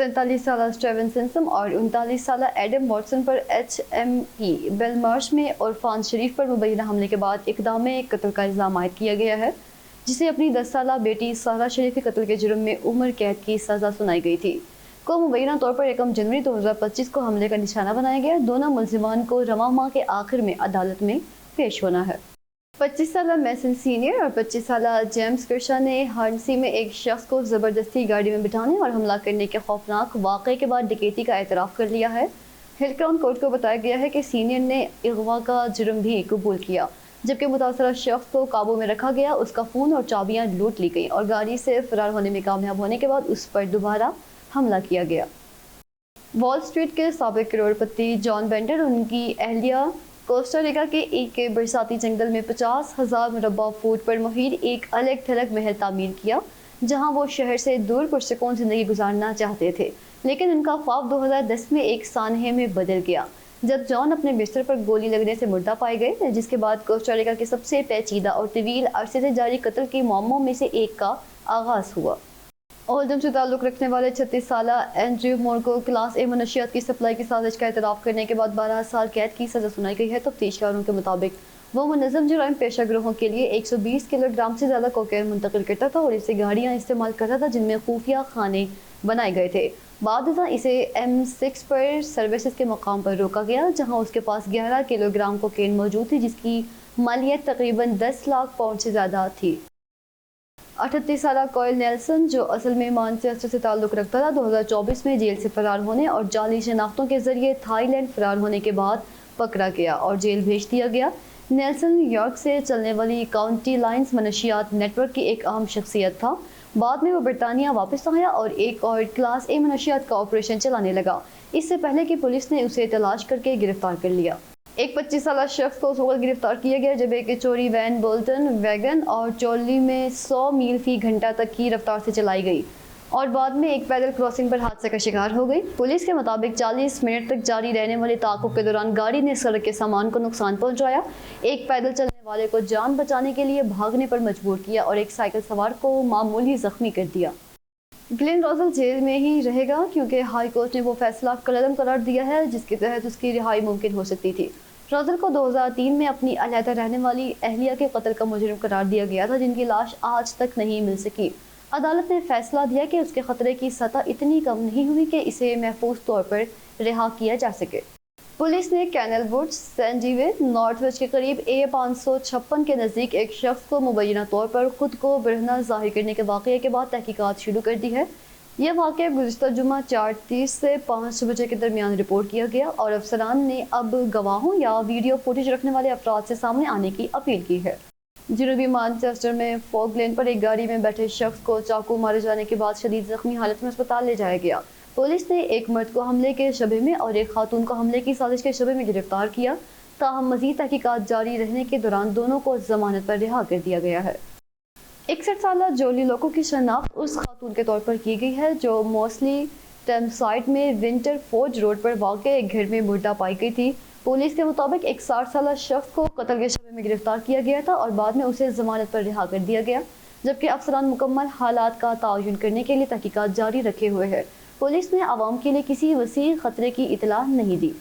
47 साल Steven Simpson और 39 साल एडम वाटसन पर HMP बेलमार्श में उरफान शरीफ पर मुबैना हमले के बाद इक़दाम कत्ल का इल्ज़ाम आयद किया गया है, जिसे अपनी 10 साल बेटी सारा शरीफ के कत्ल के जुर्म में उम्र कैद की सज़ा सुनाई गई थी। को मुबैना तौर पर 1 जनवरी 2025 को हमले का निशाना बनाया गया। दोनों मुल्ज़िमान को रवां माह के आखिर में अदालत में पेश होना है। 25 साल मैसन सीनियर और 25 साल जेम्स किर्शा ने हार्नसी में एक शख्स को ज़बरदस्ती गाड़ी में बिठाने और हमला करने के खौफनाक वाक़े के बाद डकैती का एतराफ़ कर लिया है। हिल क्राउन कोर्ट को बताया गया है कि सीनियर ने अगवा का जुर्म भी कबूल किया, जबकि मुतासरा शख्स को काबू में रखा गया। उसका फ़ोन और चाबियाँ लूट ली गई और गाड़ी से फ़रार होने में कामयाब होने के बाद उस पर दोबारा हमला किया गया। वॉल स्ट्रीट के साबिक करोड़पति जॉन बेंटर उनकी अहलिया कोस्टा रिका के एक बरसाती जंगल में 50,000 मुरब्बा फुट पर मुहीर एक अलग थलग महल तामीर किया, जहां वो शहर से दूर पुरसकून ज़िंदगी गुजारना चाहते थे। लेकिन उनका ख्वाब 2010 में एक सानहे में बदल गया, जब जॉन अपने बिस्तर पर गोली लगने से मुर्दा पाए गए, जिसके बाद कोस्टा रिका के सबसे पेचीदा और तवील अरसे से जारी कत्ल के मामलों में से एक का आगाज़ हुआ। ओल्डम से ताल्लुक़ रखने वाले 36 साल एंड्रयू मोर को क्लास ए मनशियात की सप्लाई की साजिश का एतराफ़ करने के बाद 12 साल कैद की सज़ा सुनाई गई है। तफ्तीशकारों के मुताबिक वो मुनज़्ज़म जुराइम पेशा गिरोहों के लिए 120 किलोग्राम से ज़्यादा कोकेन मुंतकिल करता था और इसे गाड़ियाँ इस्तेमाल करता था जिनमें खुफिया खाने बनाए गए थे। बाद इसे M6 पर सर्विसेज के मकाम पर रोका गया, जहाँ उसके पास 11 किलोग्राम कोकेन मौजूद थी, जिसकी मालियत तकरीबन 10 लाख पाउंड से ज़्यादा थी। 38 साल कॉयल नेल्सन, जो असल में मानचेस्टर से ताल्लुक़ रखता था, 2024 में जेल से फरार होने और जाली शनाख्तों के जरिए थाईलैंड फरार होने के बाद पकड़ा गया और जेल भेज दिया गया। नेल्सन न्यूयॉर्क से चलने वाली काउंटी लाइन्स मनशियात नेटवर्क की एक अहम शख्सियत था। बाद में वो बरतानिया वापस आया और एक और क्लास ए मनशियात का ऑपरेशन चलाने लगा, इससे पहले कि पुलिस ने उसे तलाश करके गिरफ्तार कर लिया। एक 25 साल शख्स को उस वक्त गिरफ्तार किया गया जब एक चोरी वैन बोल्टन वैगन और चोली में 100 मील फी घंटा तक की रफ्तार से चलाई गई और बाद में एक पैदल क्रॉसिंग पर हादसे का शिकार हो गई। पुलिस के मुताबिक 40 मिनट तक जारी रहने वाले ताक़ुब के दौरान गाड़ी ने सड़क के सामान को नुकसान पहुंचाया, एक पैदल चलने वाले को जान बचाने के लिए भागने पर मजबूर किया और एक साइकिल सवार को मामूली जख्मी कर दिया। ग्लेन रोजल जेल में ही रहेगा क्योंकि हाई कोर्ट ने वो फैसला कलअदम करार दिया है जिसके तहत उसकी रिहाई मुमकिन हो सकती थी। रोजल को 2003 में अपनी अलहदा रहने वाली अहलिया के कत्ल का मुजरिम करार दिया गया था, जिनकी लाश आज तक नहीं मिल सकी। अदालत ने फैसला दिया कि उसके खतरे की सतह इतनी कम नहीं हुई कि इसे महफूज तौर पर रिहा किया जा सके। पुलिस ने कैनल वुड्स, सेंजीवे, नॉर्थ वेस्ट के करीब A556 के नज़दीक एक शख्स को मुबैना तौर पर खुद को बरहना जाहिर करने के वाक़े के बाद तहकीकात शुरू कर दी है। यह वाक़या गुज़िश्ता जुमा 4:30 से 5 बजे के दरमियान रिपोर्ट किया गया और अफसरान ने अब गवाहों या वीडियो फुटेज रखने वाले अफराद से सामने आने की अपील की है। जनूबी मानचेस्टर में फॉग लेन पर एक गाड़ी में बैठे शख्स को चाकू मारे जाने के बाद शदीद जख्मी हालत में अस्पताल ले जाया गया। पुलिस ने एक मर्द को हमले के शबे में और एक खातून को हमले की साजिश के शबे में गिरफ्तार किया। ताहम मजीद तहकीकात जारी रहने के दौरान दोनों को जमानत पर रिहा कर दिया गया है। 61 साल जोली लोगों की शनाख्त उस खातून के तौर पर की गई है जो मोस्टली टेम्साइड में विंटर फोर्ज रोड पर वाक़े एक घर में मुर्दा पाई गई थी। पुलिस के मुताबिक एक 60 साल शख्स को कत्ल के शबे में गिरफ्तार किया गया था और बाद में उसे जमानत पर रिहा कर दिया गया, जबकि अफसरान मुकम्मल हालात का तआयुन करने के लिए तहकीकात जारी रखे हुए हैं। पुलिस ने आवाम के लिए किसी वसी खतरे की इतला नहीं दी।